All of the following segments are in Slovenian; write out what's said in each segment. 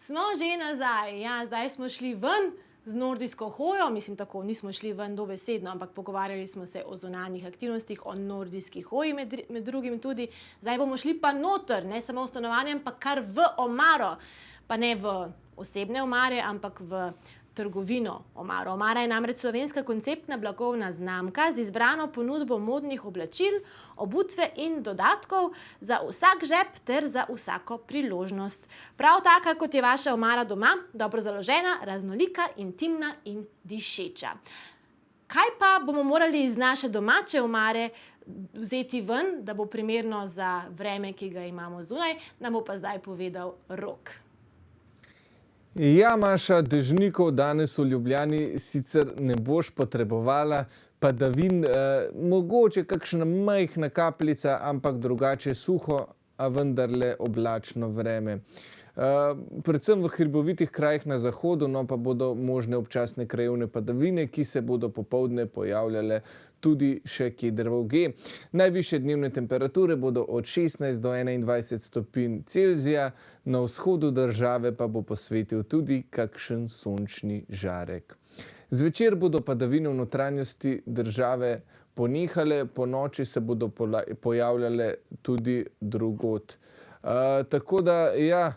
Smo že nazaj, ja, zdaj smo šli ven z nordijsko hojo, mislim tako, nismo šli ven dobesedno, ampak pogovarjali smo se o zunanjih aktivnostih, o nordijski hoji med drugim tudi. Zdaj bomo šli pa noter, ne samo v stanovanje, ampak kar v omaro, pa ne v osebne omare, ampak v trgovino omaro. Omara je namreč slovenska konceptna blagovna znamka z izbrano ponudbo modnih oblačil, obutve in dodatkov za vsak žep ter za vsako priložnost. Prav taka, kot je vaša omara doma, dobro založena, raznolika, intimna in dišeča. Kaj pa bomo morali iz naše domače omare vzeti ven, da bo primerno za vreme, ki ga imamo zunaj, nam bo pa zdaj povedal Rok. Ja, Maša, dežnikov danes v Ljubljani sicer ne boš potrebovala, padavin, mogoče kakšna majhna kapljica, ampak drugače suho, a vendarle oblačno vreme. Predvsem v hribovitih krajih na zahodu, no pa bodo možne občasne krajevne padavine, ki se bodo popoldne pojavljale tudi še kje drugje. Najvišje dnevne temperature bodo od 16 do 21 stopinj Celzija, na vzhodu države pa bo posvetil tudi kakšen sončni žarek. Zvečer bodo padavine v notranjosti države ponehale, ponoči se bodo pojavljale tudi drugod. Tako da, ja,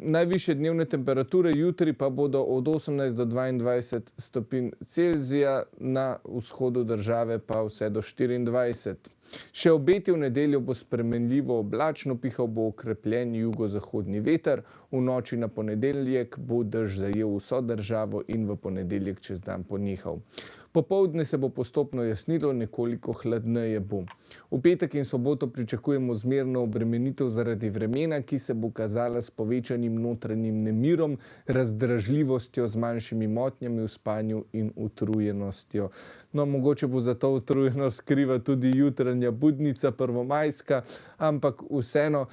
najvišje dnevne temperature jutri pa bodo od 18 do 22 stopinj Celzija, na vzhodu države pa vse do 24. Še obeti v nedeljo bo spremenljivo oblačno, pihal bo okrepljen jugozahodni veter, v noči na ponedeljek bo dež zajel vso državo in v ponedeljek čez dan ponehal. Popoldne se bo postopno jasnilo, nekoliko hladneje bo. V petek in soboto pričakujemo zmerno obremenitev zaradi vremena, ki se bo kazala s povečanim notranjim nemirom, razdražljivostjo, z manjšimi motnjami v spanju in utrujenostjo. No, mogoče bo za to utrujenost kriva tudi jutranja budnica prvomajska, ampak vseeno,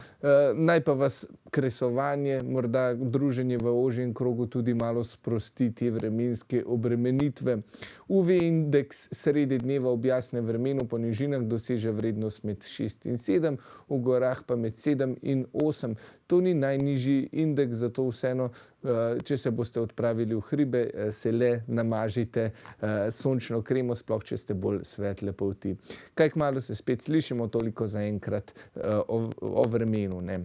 naj pa vas kresovanje, morda druženje v ožjem krogu tudi malo sprosti te vremenske obremenitve. UV indeks sredi dneva ob jasnem vremenu po nižinah doseže vrednost med 6 in 7, v gorah pa med 7 in 8. To ni najnižji indeks, zato vseeno, če se boste odpravili v hribe, se le namažite sončno kremo, sploh če ste bolj svetle polti. Kaj kmalu se spet slišimo, toliko zaenkrat o vremenu, ne.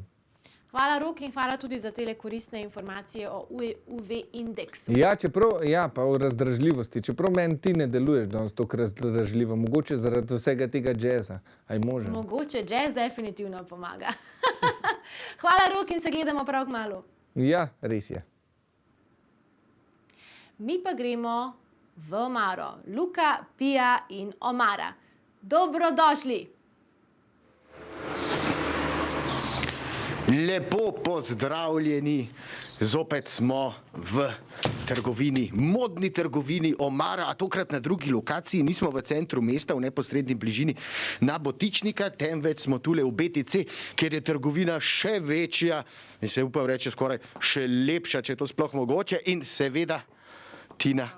Hvala, Rok, in hvala tudi za tele koristne informacije o UV indeksu. Ja, pa o razdražljivosti. Čeprav meni ti ne deluješ danes toliko razdražljivo, mogoče zaradi vsega tega džeza. A je možno? Mogoče džez definitivno pomaga. Hvala, Rok, in se gledamo prav kmalu. Ja, res je. Mi pa gremo v omaro. Luka, Pija in omara. Dobrodošli! Lepo pozdravljeni, zopet smo v trgovini, modni trgovini Omara, a tokrat na drugi lokaciji, nismo v centru mesta, v neposredni bližini na Botičnika, temveč smo tule v BTC, kjer je trgovina še večja in se upam reči skoraj še lepša, če je to sploh mogoče, in seveda Tina,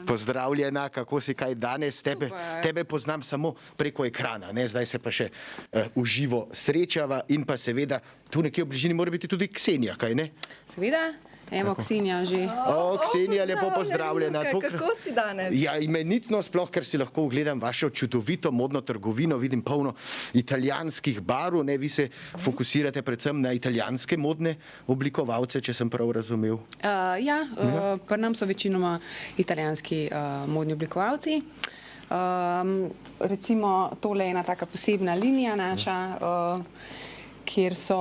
pozdravljena, kako si kaj danes? Tebe poznam samo preko ekrana, ne? Zdaj se pa še v živo srečava in pa seveda tu nekje v bližini mora biti tudi Ksenija, kaj ne? Seveda, evo Ksenija že. O, Ksenija, lepo pozdravljena. Kako si danes? Ja, imenitno, sploh, ker si lahko ogledam vašo čudovito modno trgovino, vidim polno italijanskih barv, ne, vi se fokusirate predvsem na italijanske modne oblikovalce, če sem prav razumel. Pri nam so večinoma italijanski modni oblikovalci. Recimo, tole je ena taka posebna linija naša, kjer so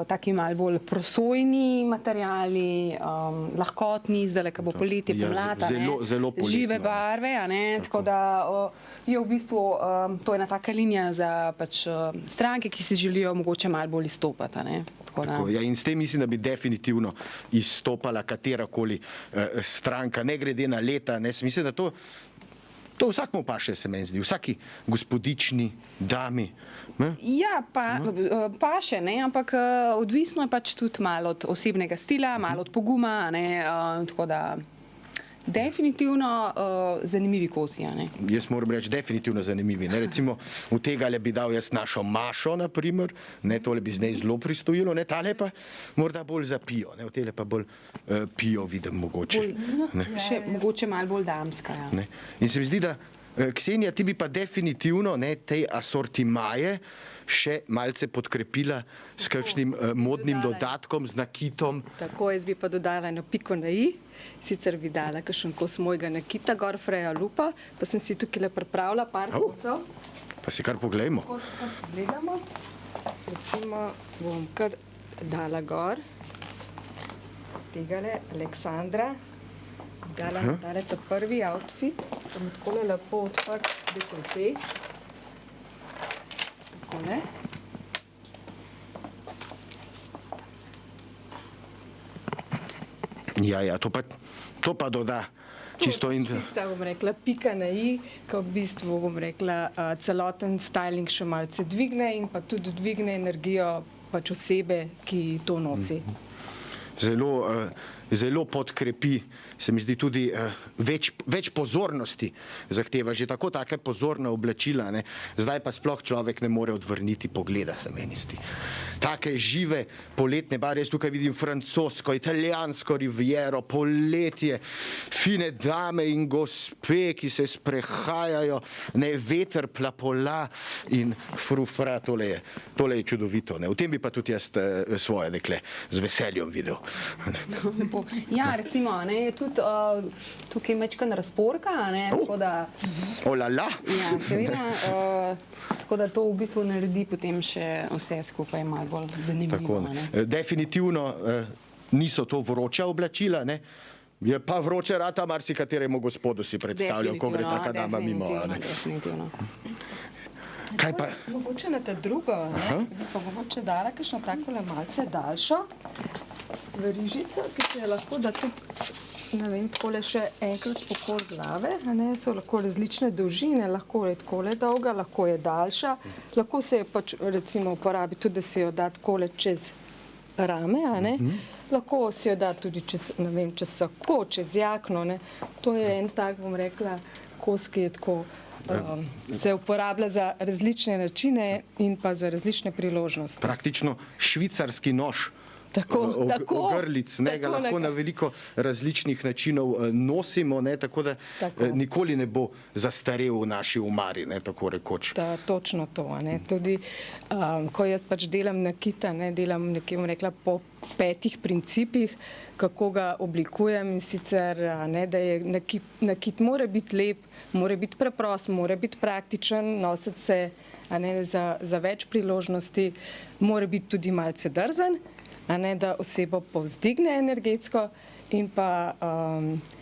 taki malo bolj prosojni materiali, lahkotni, zdajle, ko bo poletje, pomlad, zelo poletno, žive barve, a ne, tako da je v bistvu to ena taka linija za pač stranke, ki si želijo mogoče malo bolj izstopati, a ne. Ja, in s tem mislim, da bi definitivno izstopala katerakoli stranka, ne glede na leta, ne, mislim, da to vsakmu paše, se meni zdi, vsaki gospodični dami. Ne? Ja, paše, ne, ampak odvisno je pač tudi malo od osebnega stila, malo od poguma, ne, tako da Definitivno zanimivi kosi, a ne? Jaz moram reči, definitivno zanimivi. Ne? Recimo, v tega le bi dal jaz našo Mašo, naprimer, ne, tole bi z njej zelo pristojilo, ne, tale pa morda bolj za pijo, ne, v tele pa bolj pijo vidim mogoče. Še mogoče malo bolj damska, ja. Ne. In se mi zdi, da Ksenija, ti bi pa definitivno tej asortimaje še malce podkrepila s kakšnim modnim dodatkom, z nakitom. Tako, jaz bi pa dodala eno piko na i, sicer bi dala kakšen kos mojega nakita, gor Freja lupa, pa sem si tukaj pripravila par kosov. Pa si kar poglejmo. Kos kar pogledamo. Recimo bom kar dala gor tegale Aleksandra, dala na tale ta prvi outfit, pa mi takole lepo odprt dekolte. Takole. Ja, to pa doda. Čisto in... Tista, bom rekla, pika na i, ko v bistvu, bom rekla, celoten styling še malce dvigne in pa tudi dvigne energijo pač osebe, ki to nosi. Zelo podkrepi, se mi zdi tudi več pozornosti zahteva, že tako take pozorna oblačila, ne? Zdaj pa sploh človek ne more odvrniti pogleda, se meni zdi. Take žive poletne barve, jaz tukaj vidim francosko, italijansko riviero, poletje, fine dame in gospe, ki se sprehajajo, ne, veter plapola in frufra, tole je čudovito, ne? V tem bi pa tudi jaz svoje dekle z veseljem videl. Ja, recimo, ne, je tudi tukaj mečkan razporka, ne, tako da... Olala! Ja, seveda, tako da to v bistvu naredi potem še vse skupaj malo bolj zanimivo, ne. Definitivno niso to vroča oblačila, ne. Je pa vroče rata marsikateremu gospodu si predstavljal, ko gre taka dama mimo. Definitivno. Kaj pa? Mogoče na ta drugo, ne, bi pa mogoče dala kakšno takole malce daljšo verižico, ki se je lahko da tudi, ne vem, takole še enkrat pokol glave, a ne, so lahko različne dolžine, lahko je takole dolga, lahko je daljša, lahko se je pač recimo uporabi tudi, da se jo da takole čez rame, a ne, lahko se jo da tudi čez, ne vem, čez sako, čez jakno, ne, to je en tak, bom rekla, kos, ki je tako, se uporablja za različne načine in pa za različne priložnosti. Praktično švicarski nož. Ogrlic, ne, ga lahko na veliko različnih načinov nosimo, ne, tako da nikoli ne bo zastarel v naši omari, ne, tako rekoč. Točno to, ne, tudi ko jaz pač delam nakita, ne, delam nekje, bom rekla, po 5 principih, kako ga oblikujem in sicer, ne, da je nakit mora biti lep, mora biti preprost, mora biti praktičen, nositi se, a ne, za več priložnosti, mora biti tudi malce drzen, a ne, da osebo povzdigne energetsko in pa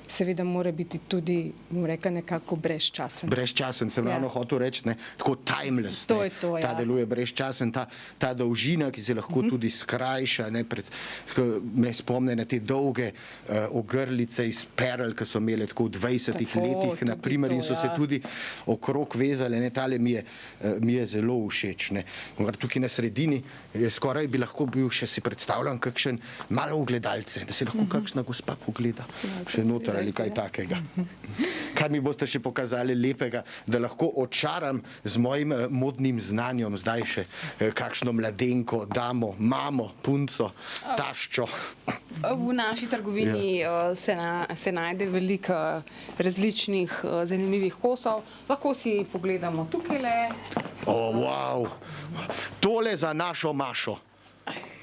seveda mora biti tudi, bom rekla, nekako brezčasen. Brezčasen, sem ravno hotel reči, ne, tako timeless. To je to, ja. Ta deluje brezčasen, ta dolžina, ki se lahko tudi skrajša, ne, me spomne na te dolge ogrlice iz perl, ki so imele tako v 20 letih, naprimer, in so se tudi okrog vezale, ne, tale mi je zelo všeč, ne. Tukaj na sredini, skoraj bi lahko bil še, si predstavljam, kakšen malo ogledalce, da se lahko kakšna gospa pogleda še noter ali kaj takega. Kaj mi boste še pokazali lepega, da lahko očaram z mojim modnim znanjem zdaj še kakšno mladenko, damo, mamo, punco, taščo. V naši trgovini se najde veliko različnih zanimivih kosov. Lahko si pogledamo tukajle. Wow! Tole za našo Mašo.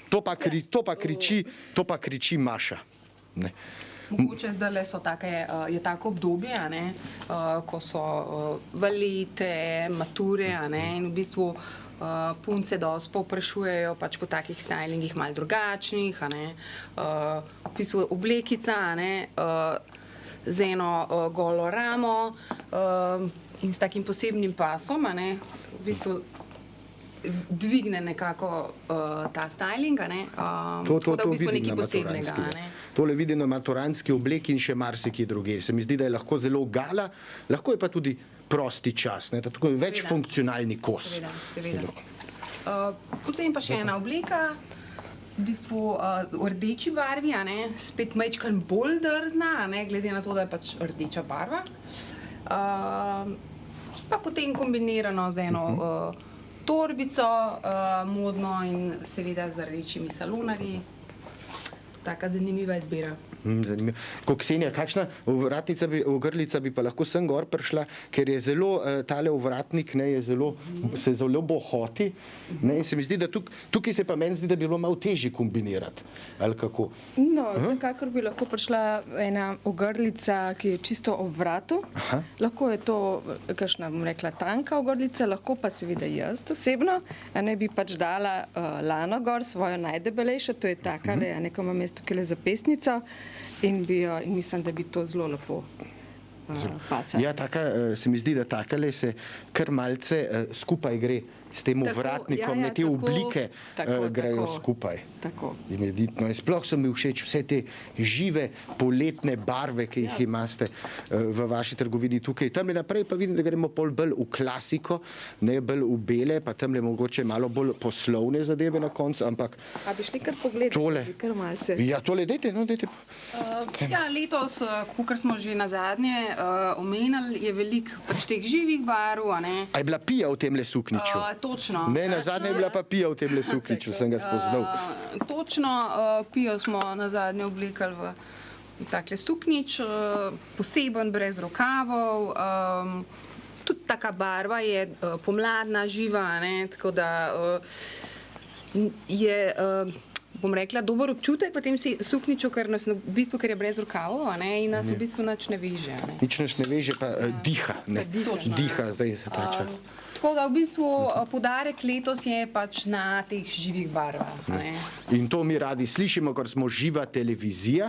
To pa kriči Maša. Ne. Mogoče zdaj je tako obdobje, a ne, ko so valete, mature, a ne, in v bistvu punce dosti povprašujejo pač po takih stylingih malo drugačnih, a ne, v bistvu oblekica, a ne, z eno golo ramo in s takim posebnim pasom, a ne, v bistvu dvigne nekako ta styling, a ne, tako da v bistvu nekaj posebnega, a ne. Tole vidim na maturantski obleki in še marsikje druge. Se mi zdi, da je lahko zelo gala, lahko je pa tudi prosti čas, ne, tako je več funkcionalni kos. Seveda. Potem pa še ena obleka, v bistvu v rdeči barvi, a ne, spet majčkan bolj drzna, a ne, glede na to, da je pač rdeča barva. Pa potem kombinirano z eno torbico modno in seveda z rdečimi salonarji. Taka zanimiva izbira. Zanimivo. Ko Ksenija, kakšna ogrlica bi pa lahko sem gor prišla, ker je zelo, tale ovratnik, ne, se zelo bohoti, ne, in se mi zdi, da tukaj se pa meni zdi, da bi bilo malo težje kombinirati, ali kako? No, vsekakor bi lahko prišla ena ogrlica, ki je čisto ob vratu. Lahko je to kakšna, bom rekla, tanka ogrlica, lahko pa seveda jaz osebno, a ne bi pač dala lano gor, svojo najdebelejšo, to je takale, a neko imam mesto, ki je za pesnico, in mislim, da bi to zelo lepo pasalo. Ja, se mi zdi, da takale se kar malce skupaj gre s tem ovratnikom, ne, te oblike grejo skupaj. Tako. Imenitno. In sploh so mi všeč vse te žive poletne barve, ki jih imate v vaši trgovini tukaj. Tamle naprej pa vidim, da gremo bolj v klasiko, ne bolj v bele, pa tamle mogoče malo bolj poslovne zadeve na koncu, ampak A bi šli kar pogledati, tole. bi kar malce. Ja, tole, dajte. Ja, letos, kakor smo že nazadnje omenili, je veliko pač teh živih barv, a ne. A je bila Pija v temle sukniču? Točno. Ne, nazadnje je bila pa Pija v temle sukniču, sem ga spoznal. Točno, Pijo smo nazadnje oblikali v takle suknič, poseben, brez rokavov. Tudi taka barva je pomladna, živa, ne, tako da je, bom rekla, dober občutek v tem sukniču, ker nas v bistvu, ker je brez rokavov, a ne, in nas v bistvu nič ne veže. Nič nas ne veže, pa diha. Ne. Diha, zdaj se prača. Tako da v bistvu poudarek letos je pač na teh živih barvah. Ne. In to mi radi slišimo, ker smo živa televizija.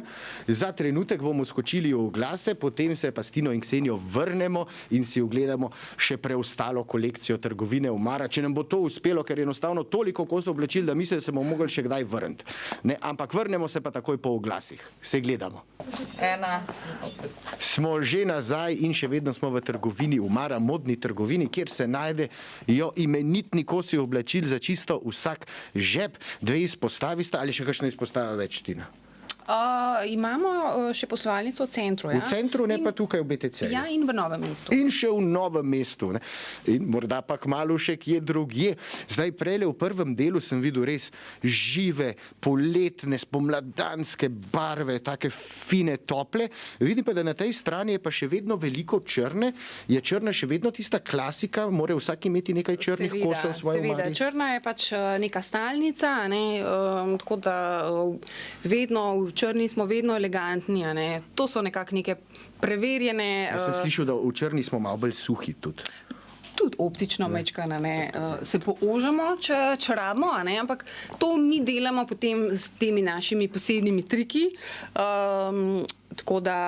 Za trenutek bomo skočili v oglase, potem se pa s Tino in Ksenijo vrnemo in si ogledamo še preostalo kolekcijo trgovine Omara. Če nam bo to uspelo, ker je enostavno toliko kosov oblačil, da mislim, da se bomo mogli še kdaj vrniti. Ne, ampak vrnemo se pa takoj po oglasih. Se gledamo. Smo že nazaj in še vedno smo v trgovini Omara, modni trgovini, kjer se najde imenitni kosi oblačil za čisto vsak žep. Dve izpostavi sta ali še kakšna izpostava več, Tina? Imamo še poslovalnico v centru. V centru, ne pa tukaj v BTC. Ja, in v Novem mestu. In še v Novem mestu. Ne? In morda pa kmalu še kje drugje. Zdaj prejle v prvem delu sem videl res žive, poletne, spomladanske barve, take fine, tople. Vidim pa, da na tej strani je pa še vedno veliko črne. Je črna še vedno tista klasika? Mora vsak imeti nekaj črnih kosov v svoji omari? Seveda, črna je pač neka stalnica, ne? Tako da vedno v črni smo vedno elegantni, a ne. To so nekako neke preverjene. Jaz sem slišal, da v črni smo malo bolj suhi tudi. Tudi optično mečkano, ne, se poožamo, če rabimo, a ne, ampak to mi delamo potem s temi našimi posebnimi triki, tako da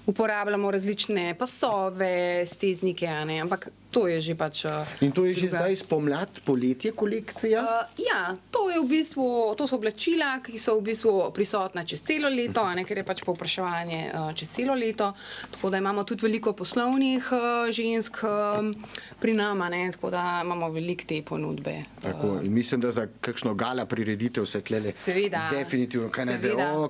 uporabljamo različne pasove, steznike, a ne, ampak to je že pač In to je že zdaj spomlad, poletje kolekcija? Ja, to je v bistvu, to so oblačila, ki so v bistvu prisotna čez celo leto, a ne, ker je pač povpraševanje čez celo leto, tako da imamo tudi veliko poslovnih žensk pri nama, ne, tako da imamo veliko te ponudbe. Tako, in mislim, da za kakšno gala prireditev se tlele Seveda. definitivno, kaj ne,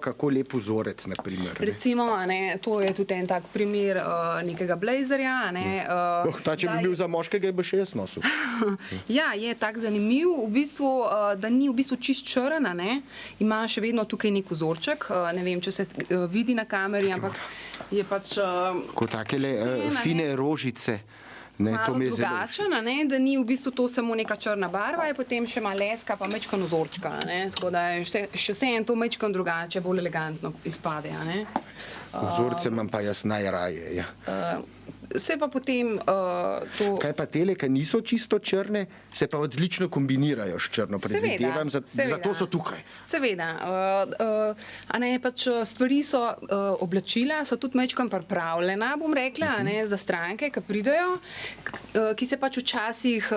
kako lep vzorec, na primer. Recimo, a ne, to je tudi en tak primer nekega blazerja, a ne. Ta, če bi bil za moškega, je bi še jaz nosil. Ja, je tak zanimiv, v bistvu, da ni v bistvu čist črn, a ne. Ima še vedno tukaj nek vzorček, ne vem, če se vidi na kameri, ampak je pač Kot takele fine rožice. Ne, to malo mi je zelo drugačen, a ne, da ni v bistvu to samo neka črna barva, je potem še malo leska, pa mečkan vzorčka, a ne, tako da je še vseeno to mečkan drugače, bolj elegantno izpade, a ne. Vzorce imam pa jaz najraje, ja. Se pa potem to... Kaj pa tele, ki niso čisto črne, se pa odlično kombinirajo s črno, predvidevam, zato so tukaj. Seveda, a ne, pač stvari so, oblačila so tudi mečkam pripravljena, bom rekla, a ne, za stranke, ki pridejo, ki se pač včasih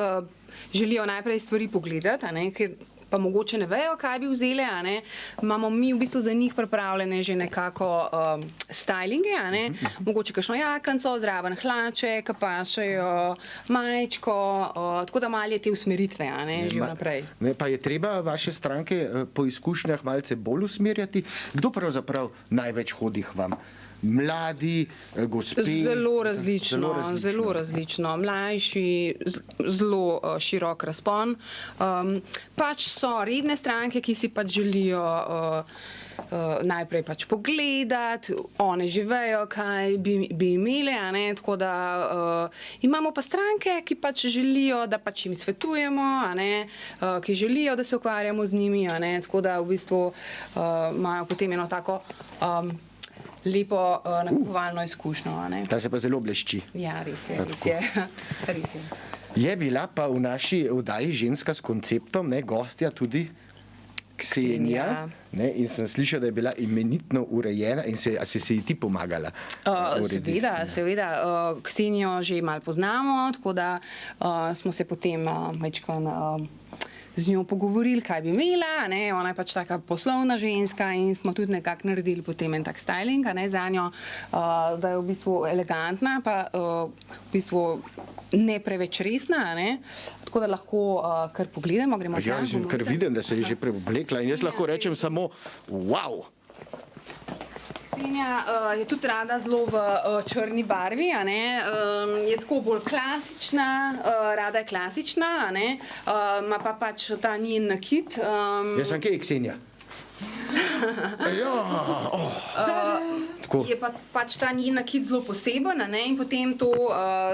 želijo najprej stvari pogledati, a ne, ker pa mogoče ne vejo, kaj bi vzele, a ne, imamo mi v bistvu za njih pripravljene že nekako stylinge, a ne, mogoče kakšno jakanco, zraven hlače, ki pašejo, majčko, tako da malo je te usmeritve, a ne, že vnaprej. Ne, pa je treba vaše stranke po izkušnjah malce bolj usmerjati. Kdo pravzaprav največ hodi k vam? Mladi, gospe? Zelo različno. Mlajši, zelo širok razpon. Pač so redne stranke, ki si pač želijo najprej pač pogledati, one že vejo, kaj bi imele, a ne, tako da imamo pa stranke, ki pač želijo, da pač jim svetujemo, a ne, ki želijo, da se ukvarjamo z njimi, a ne, tako da v bistvu imajo potem eno tako lepo nakupovalno izkušnjo, a ne. Ta se pa zelo blešči. Ja, res je. Je bila pa v naši oddaji Ženska s konceptom, ne, gostja tudi Ksenija, ne, in sem slišal, da je bila imenitno urejena in a si ji ti pomagala? Seveda. Ksenijo že malo poznamo, tako da smo se potem majčkeno z njo pogovorili, kaj bi imela, ne, ona je pač taka poslovna ženska in smo tudi nekako naredili potem en tak styling, ne, za njo, da je v bistvu elegantna, pa v bistvu ne preveč resna, ne, tako da lahko kar pogledamo, gremo tja. Ja, kar vidim, da se je že preoblekla in jaz lahko rečem samo wow. Ksenija je tudi rada zelo v črni barvi, a ne, je tako bolj klasična, rada je klasična, a ne, ima pa pač ta njen nakit. Jaz sem kje, Ksenija? Je pa pač ta njen nakit zelo poseben, a ne, in potem to,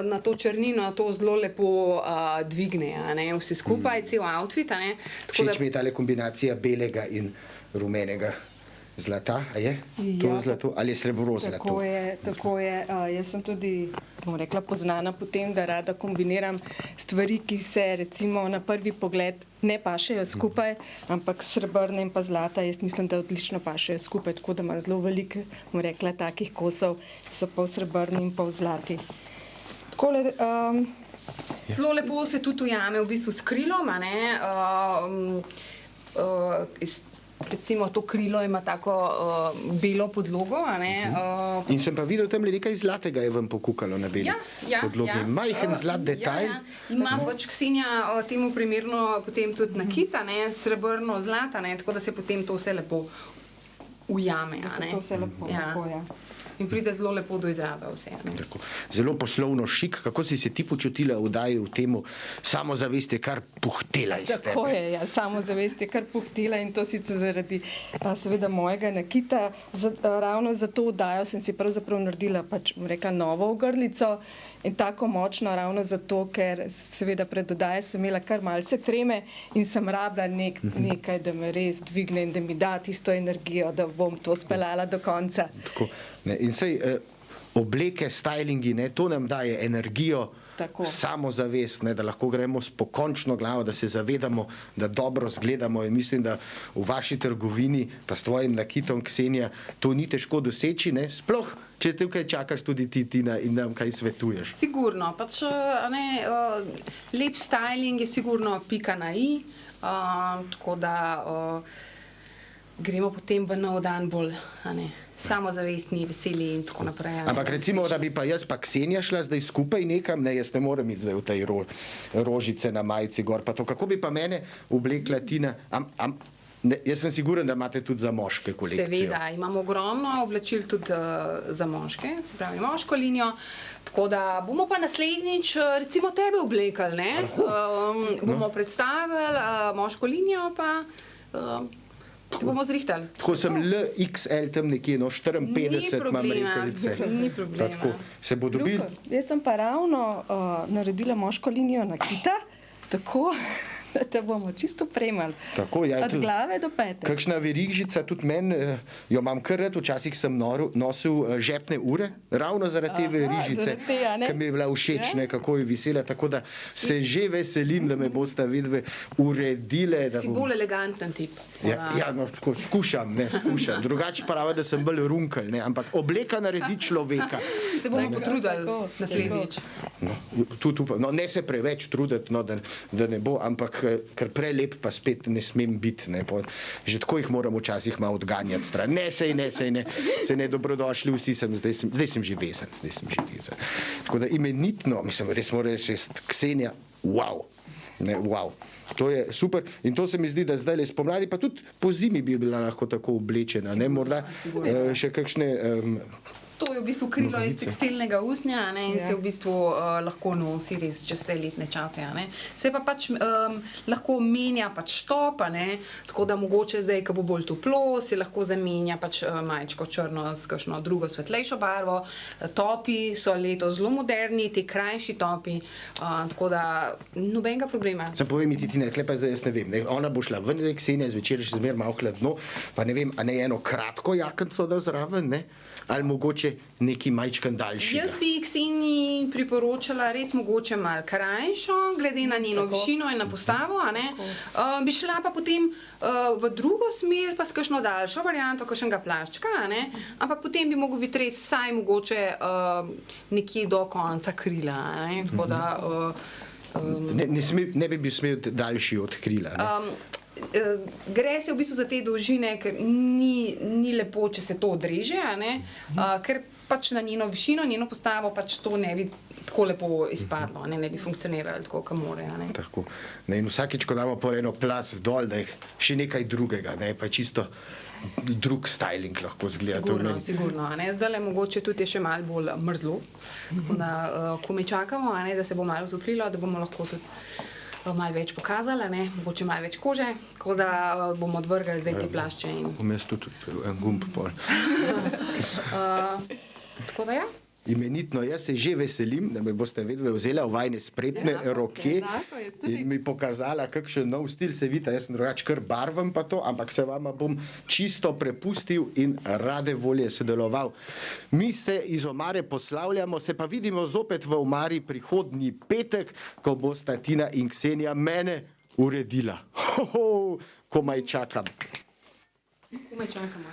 na to črnino to zelo lepo dvigne, a ne, vse skupaj, cel outfit, a ne. Všeč mi je tale kombinacija belega in rumenega. Zlata, a je? To je zlato? Ali je srebro zlato? Tako je. Jaz sem tudi, bom rekla, poznana po tem, da rada kombiniram stvari, ki se recimo na prvi pogled ne pašejo skupaj, ampak srebrne in pa zlata, jaz mislim, da odlično pašejo skupaj, tako da imam zelo veliko, bom rekla, takih kosov, so pol srebrni in pol zlati. Takole, zelo lepo se tudi ujame v bistvu s krilom, a ne, recimo to krilo ima tako belo podlogo, a ne. In sem pa videl tam nekaj zlatega je vam pokukalo na beli podlogi. Majhen zlat detajl. Ima pač Ksenija temu primerno potem tudi nakit, a ne, srebrno zlata, ne, tako da se potem to vse lepo ujame, a ne. to vse lepo, tako je. In pride zelo lepo do izraza vse. Zelo poslovno šik. Kako si se ti počutila v oddaji v temu samozavest je kar puhtela iz tebe? Tako je, ja, samozavest je kar puhtela in to sicer zaradi seveda mojega nakita. Ravno za to oddajo sem si pravzaprav naredila pač, bom rekla, novo ogrlico in tako močno ravno zato, ker seveda pred oddajo sem imela kar malce treme in sem rabila nekaj, da me res dvigne in da mi da tisto energijo, da bom to speljala do konca. Tako, ne, in sej obleke, stylingi, ne, to nam daje energijo, samozavest, ne, da lahko gremo s pokončno glavo, da se zavedamo, da dobro zgledamo in mislim, da v vaši trgovini, pa s tvojim nakitom, Ksenija, to ni težko doseči, ne, sploh, če tukaj čakaš tudi ti, Tina, in nam kaj svetuješ. Sigurno, pač, ne, lep styling je sigurno pika na i, tako da gremo potem v nov dan bolj, a ne, samozavestni, veseli in tako naprej. Ampak recimo, da bi pa jaz pa Ksenija šla zdaj skupaj nekam, ne, jaz ne morem iti zdaj v tej rožice na majici gor, pa to, kako bi pa mene oblekla Tina, jaz sem siguren, da imate tudi za moške kolekcijo. Seveda, imamo ogromno oblačil tudi za moške, se pravi moško linijo, tako da bomo pa naslednjič recimo tebe oblekali, ne, bomo predstavili moško linijo pa te bomo zrihtali. Tako sem LXL tam nekje, no 54 imam rekelce. Ni problema. Tako, se bo dobil... Jaz sem pa ravno naredila moško linijo nakita, tako da te bomo čisto opremali. Tako, ja, od glave do pete. Kakšna verižica, tudi meni, jo imam kar rad, včasih sem nosil žepne ure, ravno zaradi te verižice, ki mi je bila všeč, ne, kako je visela, tako da se že veselim, da me boste vidve uredile. Si bolj eleganten tip. Ja, no, tako, skušam, drugače pravi, da sem bolj runkelj, ne, ampak obleka naredi človeka. Se bomo potrudili naslednjič. No, tudi upam, no, ne se preveč truditi, no, da ne bo, ampak ker prelep pa spet ne smem biti. Ne, že tako jih moram včasih malo odganjati stran. Sej ne, dobrodošli vsi, zdaj sem že vezan. Tako da imenitno, mislim, res mora reči, Ksenija, wow. Ne, wow. To je super in to se mi zdi, da zdaj le spomladi, pa tudi po zimi bi bila lahko tako oblečena, ne, morda še kakšne... To je v bistvu krilo iz tekstilnega usnja, ne, in se v bistvu lahko nosi res čez vse letne čase. Ne. Se pa pač lahko menja pač štop, ne, tako da mogoče zdaj, ko bo bolj toplo, si lahko zamenja pač majčko črno s kakšno drugo svetlejšo barvo. Topi so letos zelo moderni, ti krajši topi, tako da nobenega problema. Sam povej mi, Titina, tukaj pa zdaj jaz ne vem, ne, ona bo šla ven, Ksenija, zvečer še zmer malo hladno, pa ne vem, a ne eno kratko jakenco da zraven, ne? Ali mogoče neki majčkan daljši? Jaz bi Kseniji priporočala res mogoče malo krajšo, glede na njeno višino in na postavo, a ne. Bi šla pa potem v drugo smer, pa s kakšno daljšo varianto, kakšnega plaščka, a ne. Ampak potem bi mogel biti res vsaj mogoče nekje do konca krila, a ne. Tako da... Ne bi bil smel daljši od krila, ne? Gre se v bistvu za te dolžine, ker ni lepo, če se to odreže, a ne? Ker pač na njeno višino, njeno postavo pač to ne bi tako lepo izpadlo, ne bi funkcioniralo tako, kot more, a ne? Tako. In vsakič, ko damo po eno plast dol, da je še nekaj drugega, ne, pa čisto drug styling lahko zgleda. Sigurno, a ne? Zdajle mogoče tudi je še malo bolj mrzlo, tako da komaj čakamo, a ne, da se bo malo utoplilo, da bomo lahko tudi malo več pokazali, ne, mogoče malo več kože, tako da bomo odvrgali zdaj te plašče. Vmes tudi en gumb pol. Tako da ja. Imenitno, jaz se že veselim, da me boste vedno vzela v vajne spretne roke in mi pokazala, kakšen nov stil se vidi. Jaz sem drugače kar barven pa to, ampak se vama bom čisto prepustil in rade volje sodeloval. Mi se iz omare poslavljamo, se pa vidimo zopet v omari prihodnji petek, ko bosta Tina in Ksenija mene uredila. Komaj čakam. Komaj čakamo.